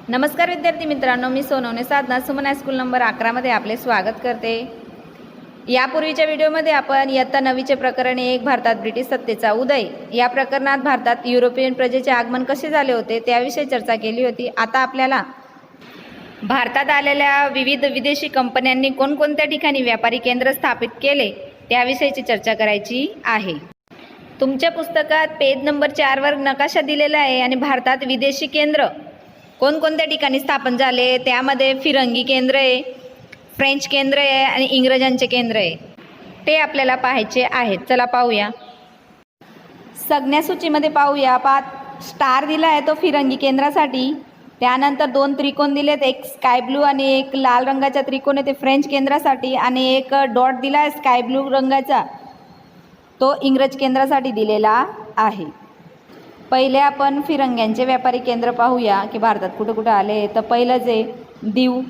नमस्कार विद्यार्थी मित्रांनो, मी सोनवणे साधना सुमन हायस्कूल नंबर 11 मध्ये आपले स्वागत करते। यापूर्वीच्या व्हिडिओमध्ये आपण इयत्ता 9चे प्रकरण 1 भारतात ब्रिटिश सत्तेचा उदय या प्रकरणात भारतात युरोपियन प्रजेचे आगमन कसे झाले होते त्याविषयी चर्चा केली होती। आता आपल्याला भारतात आलेल्या विविध विदेशी कंपन्यांनी कोणकोणत्या ठिकाणी व्यापारी केंद्र स्थापित केले त्याविषयीची चर्चा करायची आहे। तुमच्या पुस्तकात पेज नंबर 4 वर नकाशा दिलेला आहे आणि भारतात विदेशी केंद्र कोणकोणत्या ठिकाणी स्थापन झाले त्यामध्ये फिरंगी केंद्र आहे, फ्रेंच केंद्र आहे आणि इंग्रजांचे केंद्र आहे, ते आपल्याला पाहायचे आहेत। चला पाहूया। संज्ञासूचीमध्ये पाहूया। स्टार दिला आहे तो फिरंगी केंद्रासाठी, त्यानंतर 2 त्रिकोण दिलेत, एक स्काय ब्लू आणि एक लाल रंगाचा त्रिकोण आहे ते फ्रेंच केंद्रासाठी, आणि एक डॉट दिला आहे स्काय ब्लू रंगाचा तो इंग्रज केंद्रासाठी दिलेला आहे। पहिले आपण फिरंग्यांचे व्यापारी केंद्र पाहूया की भारतात कुठे कुठे आले। तर पहिलं जे दीव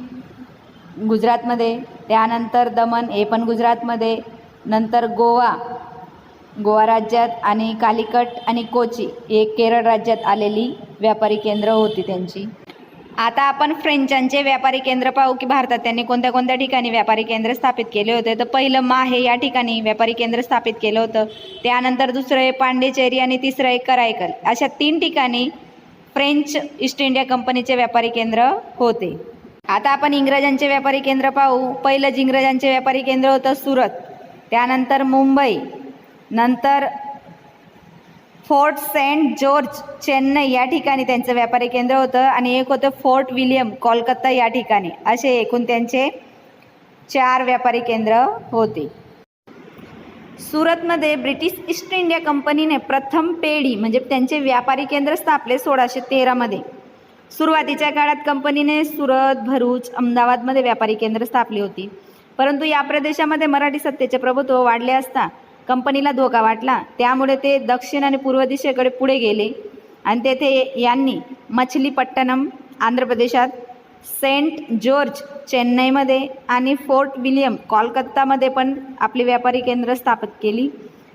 गुजरातमध्ये, त्यानंतर दमन हे पण गुजरातमध्ये, नंतर गोवा राज्यात, आणि कालिकट आणि कोची हे केरळ राज्यात आलेली व्यापारी केंद्र होती त्यांची। आता आपण फ्रेंचांचे व्यापारी केंद्र पाहू की भारतात त्यांनी कोणत्या कोणत्या ठिकाणी व्यापारी केंद्र स्थापित केले होते। तर पहिलं माहे या ठिकाणी व्यापारी केंद्र स्थापित केलं होतं, त्यानंतर दुसरं आहे पांडेचेरी आणि तिसरं आहे करायकल, अशा 3 ठिकाणी फ्रेंच ईस्ट इंडिया कंपनीचे व्यापारी केंद्र होते। आता आपण इंग्रजांचे व्यापारी केंद्र पाहू। पहिलंच इंग्रजांचे व्यापारी केंद्र होतं सुरत, त्यानंतर मुंबई, नंतर फोर्ट सेंट जॉर्ज चेन्नई या ठिकाणी त्यांचं व्यापारी केंद्र होतं, आणि एक होतं फोर्ट विलियम कोलकाता या ठिकाणी। असे एकूण त्यांचे 4 व्यापारी केंद्र होते। सुरतमध्ये ब्रिटिश ईस्ट इंडिया कंपनीने प्रथम पेढी म्हणजे त्यांचे व्यापारी केंद्र स्थापले 1613 मध्ये। सुरुवातीच्या काळात कंपनीने सुरत, भरूच, अहमदाबादमध्ये व्यापारी केंद्र स्थापली होती, परंतु या प्रदेशामध्ये मराठी सत्तेचे प्रभुत्व वाढले असता कंपनीला धोका वाटला, त्यामुळे ते दक्षिण आणि पूर्व दिशेकडे पुढे गेले आणि तेथे यांनी मछलीपट्टणम आंध्र प्रदेशात, सेंट जॉर्ज चेन्नईमध्ये आणि फोर्ट विलियम कोलकातामध्ये पण आपली व्यापारी केंद्र स्थापित केली।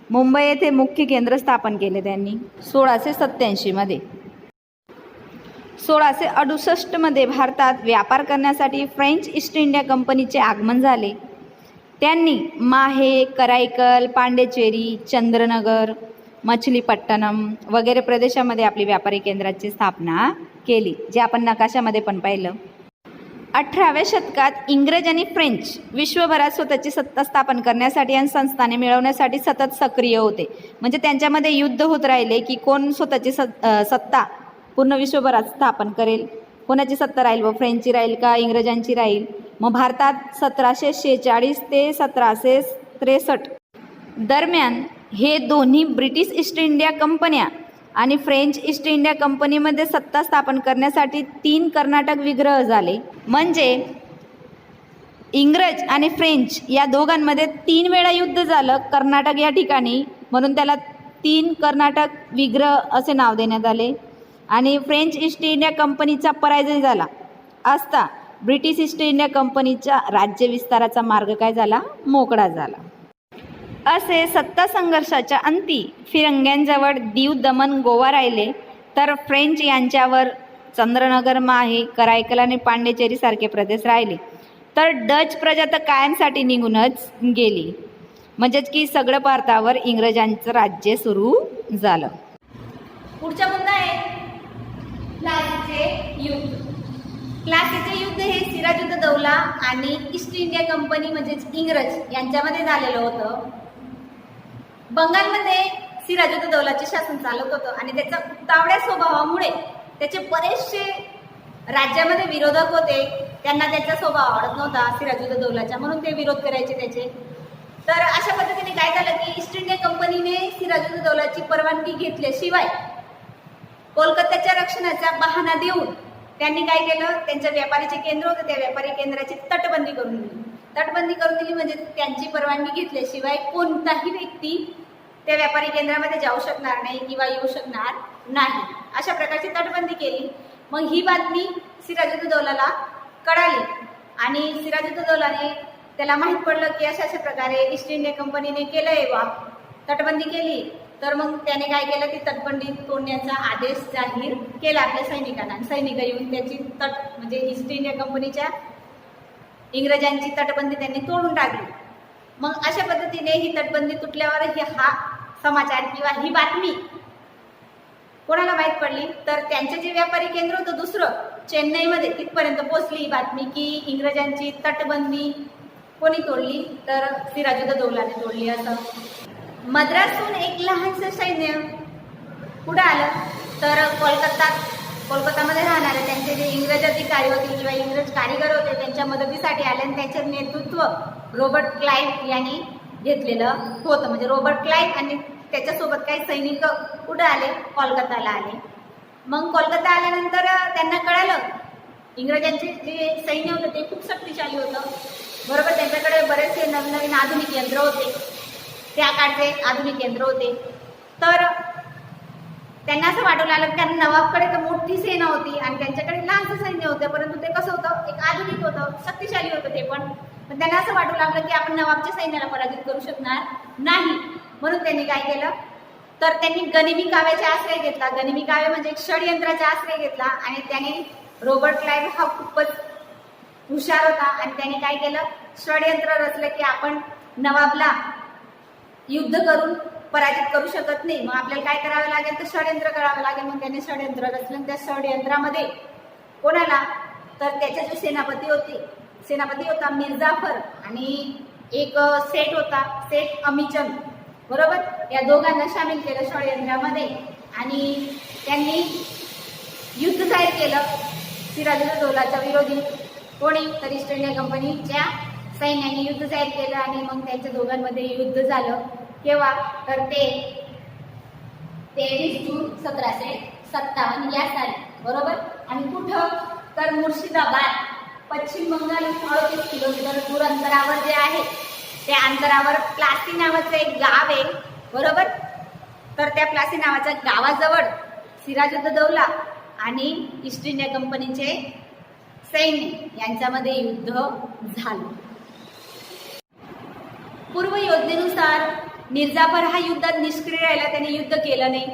मुंबई येथे मुख्य केंद्र स्थापन केले त्यांनी 1687 मध्ये। 1668 मध्ये भारतात व्यापार करण्यासाठी फ्रेंच ईस्ट इंडिया कंपनीचे आगमन झाले। त्यांनी माहे, कराईकल, पांडेचेरी, चंद्रनगर, मछलीपट्टणम वगैरे प्रदेशामध्ये आपली व्यापारी केंद्राची स्थापना केली, जे आपण नकाशामध्ये पण पाहिलं। 18व्या शतकात इंग्रज आणि फ्रेंच विश्वभरात स्वतःची सत्ता स्थापन करण्यासाठी आणि संस्थाने मिळवण्यासाठी सतत सक्रिय होते। म्हणजे त्यांच्यामध्ये युद्ध होत राहिले की कोण स्वतःची सत्ता पूर्ण विश्वभरात स्थापन करेल, कोणाची सत्ता राहील, व फ्रेंचची राहील का इंग्रजांची राहील। मग भारतात 1746 ते 1763 दरम्यान हे दोन्ही ब्रिटिश ईस्ट इंडिया कंपन्या आणि फ्रेंच ईस्ट इंडिया कंपनीमध्ये सत्ता स्थापन करण्यासाठी 3 कर्नाटक विग्रह झाले। म्हणजे इंग्रज आणि फ्रेंच या दोघांमध्ये 3 वेळा युद्ध झालं कर्नाटक या ठिकाणी, म्हणून त्याला 3 कर्नाटक विग्रह असे नाव देण्यात आले। आणि फ्रेंच ईस्ट इंडिया कंपनीचा पराजय झाला असता ब्रिटिश ईस्ट इंडिया कंपनीच्या राज्य विस्ताराचा मार्ग काय झाला, मोकळा झाला। असे सत्ता संघर्षाच्या अंती फिरंग्यांजवळ दीव, दमण, गोवा राहिले, तर फ्रेंच यांच्यावर चंद्रनगर, माहे, कराईकल आणि पांडेचेरी सारखे प्रदेश राहिले। तर डच प्रजा तर कायमसाठी निघूनच गेली, म्हणजेच की सगळं भारतावर इंग्रजांचं राज्य सुरू झालं। पुढचा मुद्दा आहे प्लासीचे युद्ध। प्लासीचे युद्ध हे सिराजुद्दौला आणि ईस्ट इंडिया कंपनी म्हणजेच इंग्रज यांच्यामध्ये झालेलं होतं। बंगालमध्ये सिराजुद्दौलाचे शासन चालत होतं आणि त्याच्या उतावळ्या स्वभावामुळे त्याचे बरेचसे राज्यामध्ये विरोधक होते, त्यांना त्याचा स्वभाव आवडत नव्हता सिराजुद्दौलाचा, म्हणून ते विरोध करायचे त्याचे। तर अशा पद्धतीने काय झालं की ईस्ट इंडिया कंपनीने सिराजुद्दौलाची परवानगी घेतल्याशिवाय कोलकात्याच्या रक्षणाचा बहाणा देऊन त्यांनी काय केलं, त्यांच्या व्यापारीचे केंद्र होते त्या व्यापारी केंद्राची तटबंदी करून दिली। तटबंदी करून दिली म्हणजे त्यांची परवानगी घेतल्याशिवाय कोणताही व्यक्ती त्या व्यापारी केंद्रामध्ये जाऊ शकणार नाही किंवा येऊ शकणार नाही, अशा प्रकारची तटबंदी केली। मग ही बातमी सिराजुद्दौलाला कळाली आणि सिराजुद्दौलाने त्याला माहीत पडलं की अशा प्रकारे ईस्ट इंडिया कंपनीने केलंय, तटबंदी केली, तर मग त्याने काय केलं, ती तटबंदी तोडण्याचा आदेश जाहीर केला आपल्या सैनिकांना. सैनिक येऊन त्याची म्हणजे ईस्ट इंडिया कंपनीच्या इंग्रजांची तटबंदी त्यांनी तोडून टाकली. मग अशा पद्धतीने ही तटबंदी तुटल्यावर हा समाचार किंवा ही बातमी कोणाला माहीत पडली, तर त्यांचे जे व्यापारी केंद्र होतं दुसरं चेन्नईमध्ये, तिथपर्यंत पोहोचली ही बातमी की इंग्रजांची तटबंदी कोणी तोडली, तर सिराजुद्दौलाने तोडली. असं मद्रासहून एक लहानसं सैन्य कुठं आलं, तर कोलकातामध्ये राहणारे त्यांचे जे इंग्रज अधिकारी होते किंवा इंग्रज कारीगर होते त्यांच्या मदतीसाठी आले आणि त्याचे नेतृत्व रॉबर्ट क्लाइव्ह यांनी घेतलेलं होतं. म्हणजे रॉबर्ट क्लाइव्ह आणि त्याच्यासोबत काही सैनिक कुठं आले, कोलकाताला आले. मग कोलकाता आल्यानंतर त्यांना कळालं इंग्रजांचे जे सैन्य होतं ते खूप शक्तिशाली होतं, बरोबर. त्यांच्याकडे बरेचसे नवीन आधुनिक यंत्र होते, त्या काळचे आधुनिक यंत्र होते. तर त्यांना असं वाटू लागलं, कारण नवाबकडे तर मोठी सेना होती आणि त्यांच्याकडे लहानसं सैन्य होतं, परंतु ते कसं होतं, एक आधुनिक होतं, शक्तिशाली होतं ते पण त्यांना असं वाटू लागलं की आपण नवाबच्या सैन्याला पराजित करू शकणार नाही. म्हणून त्यांनी काय केलं, तर त्यांनी गनिमी काव्याचा आश्रय घेतला. गनिमी काव्य म्हणजे एक षडयंत्राचा आश्रय घेतला आणि त्याने रॉबर्ट क्लाइव्ह हा खूपच हुशार होता आणि त्याने काय केलं, षडयंत्र रचलं की आपण नवाबला युद्ध करून पराजित करू शकत नाही, मग आपल्याला काय करावं लागेल, तर षडयंत्र करावं लागेल. मग त्याने षडयंत्र रचलं. त्या षडयंत्रामध्ये कोणाला, तर त्याचे जो सेनापती होता मिर्जाफर आणि एक सेठ होता, सेठ अमीचंद, बरोबर. या दोघांना सामील केलं षडयंत्रामध्ये आणि त्यांनी युद्ध जाहीर केलं सिराजुद्दौलाच्या विरोधी. कोणी, तर ईस्ट इंडिया कंपनीच्या सैन्याने युद्ध जाहीर केलं आणि मग त्यांच्या दोघांमध्ये युद्ध झालं. केव्हा, तर ते 23 जून 1757 या साली, बरोबर. आणि कुठं, तर मुर्शिदाबाद, पश्चिम बंगाल 38 किलोमीटर दूर अंतरावर जे आहे त्या अंतरावर प्लासी नावाचं एक गाव आहे, बरोबर. तर त्या प्लासी नावाच्या गावाजवळ सिराजुद्दौला आणि ईस्ट इंडिया कंपनीचे सैन्य यांच्यामध्ये युद्ध झालं. पूर्व योजनेनुसार मिर्जाफर हा युद्धात निष्क्रिय राहिला, त्याने युद्ध केलं नाही,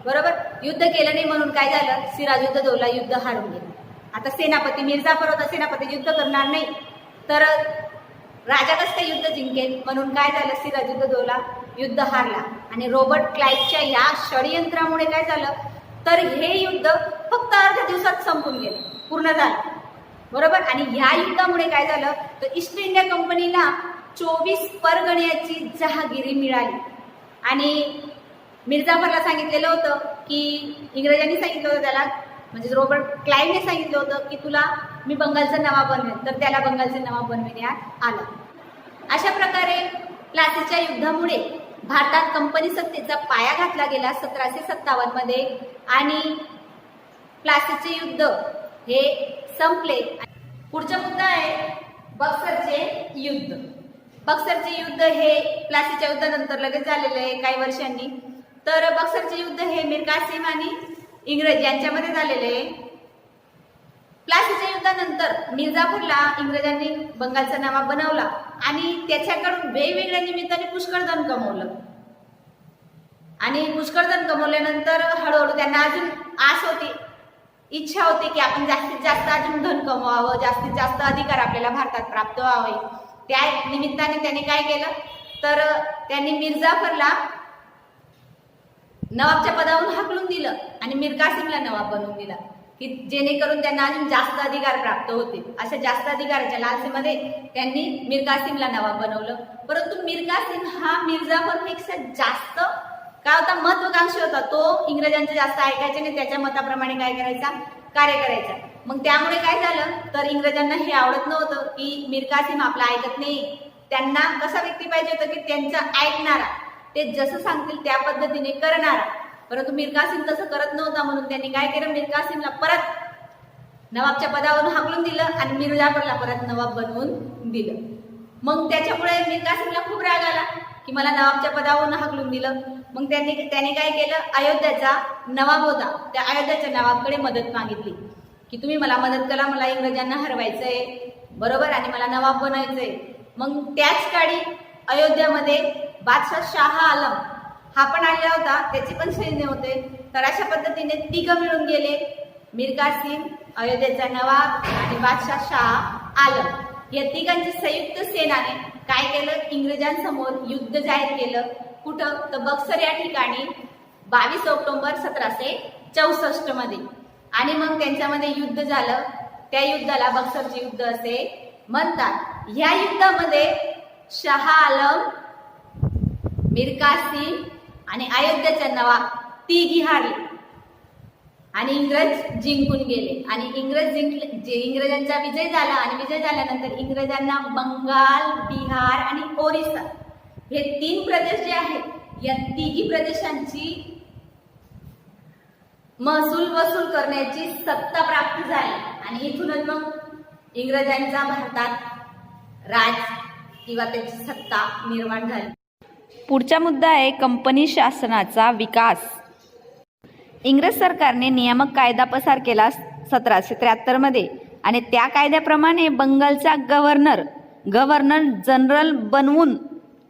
बरोबर. युद्ध केलं नाही म्हणून काय झालं, सिराजुद्दौला युद्ध हारून गेला. आता सेनापती मिर्जाफर होता, सेनापती युद्ध करणार नाही तर राजा कसं काय युद्ध जिंकेल, म्हणून काय झालं, सिराजुद्दौला युद्ध हारला आणि रॉबर्ट क्लाइव्हच्या या षडयंत्रामुळे काय झालं, तर हे युद्ध फक्त अर्ध्या दिवसात संपून गेलं, पूर्ण झालं, बरोबर. आणि ह्या युद्धामुळे काय झालं, तर ईस्ट इंडिया कंपनीला 24 परगण्याची जहागिरी मिळाली आणि मिर्जाफरला सांगितलेलं होतं की इंग्रजांनी सांगितलं होतं त्याला, म्हणजे रॉबर्ट क्लाइव्हने सांगितलं होतं की तुला मी बंगालचा नवाब बनवेन, तर त्याला बंगालचे नवाब बनविण्यात आलं. अशा प्रकारे प्लासीच्या युद्धामुळे भारतात कंपनी सत्तेचा पाया घातला गेला 1757 मध्ये आणि प्लासीचे युद्ध हे संपले. पुढचा मुद्दा आहे बक्सरचे युद्ध. बक्सरचे युद्ध हे प्लासीच्या युद्धानंतर लगेच झालेलं आहे काही वर्षांनी. तर बक्सरचे युद्ध हे मीर कासिम आणि इंग्रज यांच्यामध्ये झालेले आहे. प्लासीच्या युद्धानंतर मिर्जाफरला इंग्रजांनी बंगालचा नवाब बनवला आणि त्याच्याकडून वेगवेगळ्या निमित्ताने पुष्कळ धन कमवलं आणि पुष्कळ धन कमवल्यानंतर हळूहळू त्यांना अजून आस होती, इच्छा होती की आपण जास्तीत जास्त अजून धन कमवावं, जास्तीत जास्त अधिकार आपल्याला भारतात प्राप्त व्हावे. त्या निमित्ताने त्यांनी काय केलं, तर त्यांनी मिर्जाफरला नवाबच्या पदावरून हाकलून दिलं आणि मीर कासिमला नवाब बनवून दिला की जेणेकरून त्यांना अजून जास्त अधिकार प्राप्त होतील. अशा जास्त अधिकाराच्या लालसेमध्ये त्यांनी मीर कासिमला नवाब बनवलं. परंतु मीर कासिम हा मिर्जाफरपेक्षा जास्त काय होता, महत्वाकांक्षी होता. तो इंग्रजांचे जास्त ऐकायचे नाही, त्याच्या मताप्रमाणे काय करायचा, कार्य करायचा. मग त्यामुळे काय झालं, तर इंग्रजांना हे आवडत नव्हतं की मीर कासिम आपलं ऐकत नाही. त्यांना कसा व्यक्ती पाहिजे होता की त्यांचं ऐकणारा, ते जसं सांगतील त्या पद्धतीने करणारा. परंतु मीर कासिम तसं करत नव्हता, म्हणून त्यांनी काय केलं, मीर कासिमला परत नवाबच्या पदावरून हाकलून दिलं आणि मिर्जाफरला परत नवाब बनवून दिलं. मग त्याच्यामुळे मीर कासिमला खूप राग आला की मला नवाबच्या पदावरून हाकलून दिलं. मग त्याने काय केलं, अयोध्याचा नवाब होता, त्या अयोध्याच्या नवाबकडे मदत मागितली की तुम्ही मला मदत करा, मला इंग्रजांना हरवायचंय, बरोबर, आणि मला नवाब बनायचंय. मग त्याच काळी अयोध्यामध्ये बादशाह शाह आलम हा पण आलेला होता, त्याचे पण सैन्य होते. तर अशा पद्धतीने तिघं मिळून गेले, मीर कासिम, अयोध्येचा नवाब आणि बादशाह शाह आलम. या तिघांची संयुक्त सेनाने काय केलं, इंग्रजांसमोर युद्ध जाहीर केलं. कुठं, तर बक्सर या ठिकाणी 22 ऑक्टोबर 1764 मध्ये. आणि मग त्यांच्यामध्ये युद्ध झालं. त्या युद्धाला बक्सरचे युद्ध असे म्हणतात. या युद्धामध्ये शाह आलम, मीर कासिम आणि अयोध्येचा नवाब तिघी हारले आणि इंग्रज जिंकून गेले. आणि इंग्रजांचा विजय झाला. आणि विजय झाल्यानंतर इंग्रजांना बंगाल, बिहार आणि ओरिसा हे 3 प्रदेश जे आहेत, या तिघी प्रदेशांची महसूल वसूल करण्याची सत्ता प्राप्त झाली. आणि इथूनच मग इंग्रजांचा भारतात राज किंवा त्याची सत्ता निर्माण झाली. पुढचा मुद्दा आहे कंपनी शासनाचा विकास. इंग्रज सरकारने नियामक कायदा पसार केला 1773 मध्ये आणि त्या कायद्याप्रमाणे बंगालचा गव्हर्नर जनरल बनवून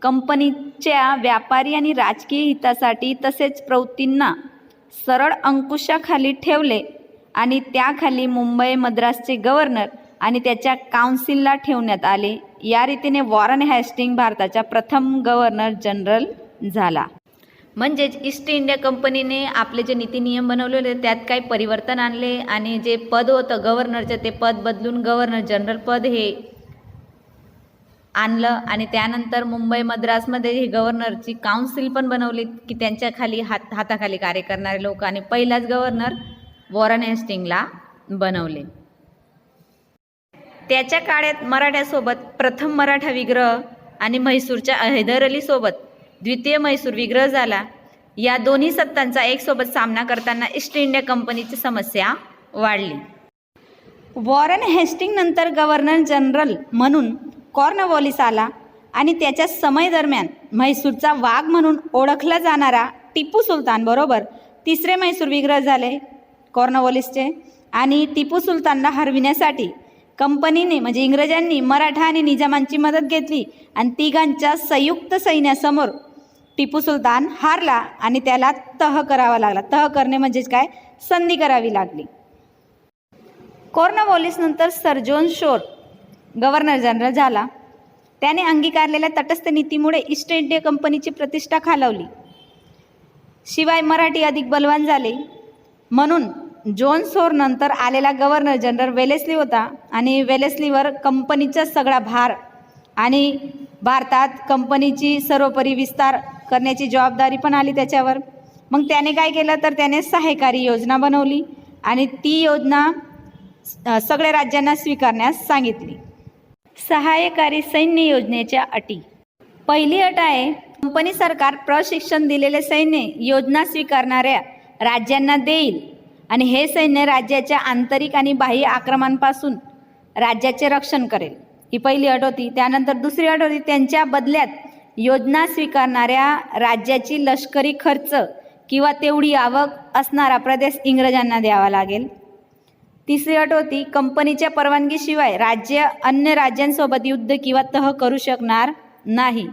कंपनीच्या व्यापारी आणि राजकीय हितासाठी तसेच प्रवृत्तींना सरळ अंकुशाखाली ठेवले आणि त्याखाली मुंबई मद्रासचे गव्हर्नर आणि त्याच्या काउन्सिलला ठेवण्यात आले. या रीतीने वॉरन हेस्टिंग भारताचा प्रथम गव्हर्नर जनरल झाला. म्हणजेच ईस्ट इंडिया कंपनीने आपले जे नीती नियम बनवलेले होते त्यात काही परिवर्तन आणले आणि जे पद होतं गव्हर्नरचं ते पद बदलून गव्हर्नर जनरल पद हे आणलं. आणि त्यानंतर मुंबई मद्रासमध्ये हे गव्हर्नरची काउन्सिल पण बनवली की त्यांच्या खाली हाताखाली कार्य करणारे लोक. आणि पहिलाच गव्हर्नर वॉरन हेस्टिंगला बनवले. त्याच्या काळात मराठ्यासोबत प्रथम मराठा विग्रह आणि म्हैसूरच्या हैदर अली सोबत द्वितीय म्हैसूर विग्रह झाला. या दोन्ही सत्तांचा एकसोबत सामना करताना ईस्ट इंडिया कंपनीची समस्या वाढली. वॉरन हेस्टिंग नंतर गव्हर्नर जनरल म्हणून कॉर्नवॉलिस आला आणि त्याच्या समय दरम्यान म्हैसूरचा वाघ म्हणून ओळखला जाणारा टिपू सुलतान बरोबर तिसरे म्हैसूर विग्रह झाले कॉर्नवॉलिसचे. आणि टिपू सुलतानला हरविण्यासाठी कंपनीने म्हणजे इंग्रजांनी मराठा आणि निजामांची मदत घेतली आणि तिघांच्या संयुक्त सैन्यासमोर टिपू सुलतान हारला आणि त्याला तह करावा लागला. तह करणे म्हणजेच काय, संधी करावी लागली. कॉर्नवॉलिस नंतर sir John Shore governor general झाला. त्याने अंगीकारलेल्या तटस्थ नीतीमुळे ईस्ट इंडिया कंपनीची प्रतिष्ठा खालावली. शिवाय मराठी अधिक बलवान झाले. म्हणून जॉन शोर नंतर आलेला गव्हर्नर जनरल वेलेस्ली होता आणि वेलेस्लीवर कंपनीचा सगळा भार आणि भारतात कंपनीची सर्वोपरी विस्तार करण्याची जबाबदारी पण आली त्याच्यावर. मग त्याने काय केलं तर त्याने सहायकारी योजना बनवली आणि ती योजना सगळ्या राज्यांना स्वीकारण्यास सांगितली. सहायकारी सैन्य योजनेच्या अटी. पहिली अट आहे कंपनी सरकार प्रशिक्षण दिलेले सैन्य योजना स्वीकारणाऱ्या राज्यांना देईल आणि हे सैन्य राज्याच्या आंतरिक आणि बाह्य आक्रमणापासून राज्याचे रक्षण करेल. ही पहिली अट होती. त्यानंतर दुसरी अट होती त्यांच्या बदल्यात योजना स्वीकारणाऱ्या राज्याची लष्करी खर्च किंवा तेवढी आवक असणारा प्रदेश इंग्रजांना द्यावा लागेल. तिसरी अट होती कंपनीच्या परवानगीशिवाय राज्य अन्य राज्यांसोबत युद्ध किंवा तह करू शकणार नाही.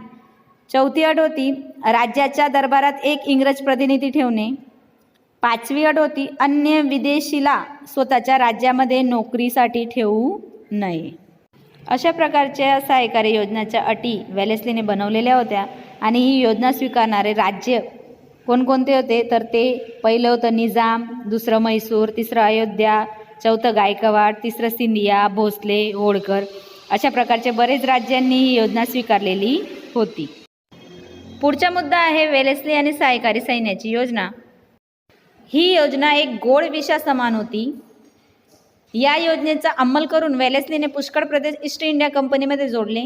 चौथी अट होती राज्याच्या दरबारात एक इंग्रज प्रतिनिधी ठेवणे. पाचवी अट होती अन्य विदेशीला स्वतःच्या राज्यामध्ये नोकरीसाठी ठेवू नये. अशा प्रकारच्या सहायकारी योजनाच्या अटी वेलेस्लीने बनवलेल्या होत्या. आणि ही योजना स्वीकारणारे राज्य कोणकोणते होते तर ते पहिलं होतं निजाम, दुसरं म्हैसूर, तिसरं अयोध्या, चौथं गायकवाड, तिसरं सिंधिया, भोसले, होळकर अशा प्रकारचे बरेच राज्यांनी ही योजना स्वीकारलेली होती. पुढचा मुद्दा आहे वेलेस्ली आणि सहायकारी सैन्याची योजना. ही योजना एक गोड विषा समान होती. या योजनेचा अंमल करून वेलेस्लीने पुष्कळ प्रदेश ईस्ट इंडिया कंपनीमध्ये जोडले.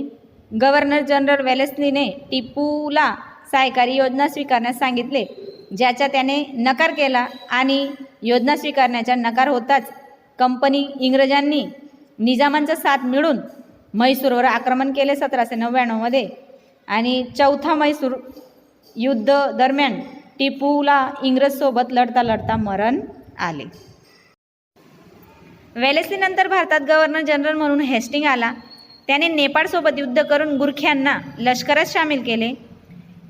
गव्हर्नर जनरल वेलेस्लीने टिपूला सहायकारी योजना स्वीकारण्यास सांगितले, ज्याचा त्याने नकार केला आणि योजना स्वीकारण्याचा नकार होताच कंपनी इंग्रजांनी निजामांचा साथ मिळून म्हैसूरवर आक्रमण केले 1799 मध्ये. आणि चौथा म्हैसूर युद्ध दरम्यान टिपूला इंग्रजसोबत लढता लढता मरण आले. वेलेस्लीनंतर भारतात गव्हर्नर जनरल म्हणून हेस्टिंग आला. त्याने नेपाळसोबत युद्ध करून गुरख्यांना लष्करात सामील केले.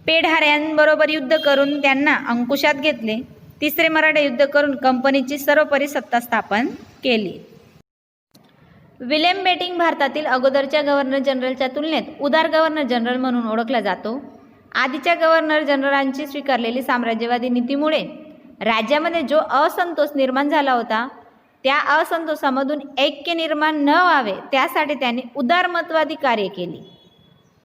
पेढाऱ्यांबरोबर युद्ध करून त्यांना अंकुशात घेतले. तिसरे मराठा युद्ध करून कंपनीची सर्वोपरी सत्ता स्थापन केली. विल्यम बेंटिक भारतातील अगोदरच्या गव्हर्नर जनरलच्या तुलनेत उदार गव्हर्नर जनरल म्हणून ओळखला जातो. आधीच्या गव्हर्नर जनरलांची स्वीकारलेली साम्राज्यवादी नीतीमुळे राज्यामध्ये जो असंतोष निर्माण झाला होता त्या असंतोषामधून ऐक्य निर्माण न व्हावे त्यासाठी त्यांनी उदारमतवादी कार्य केली.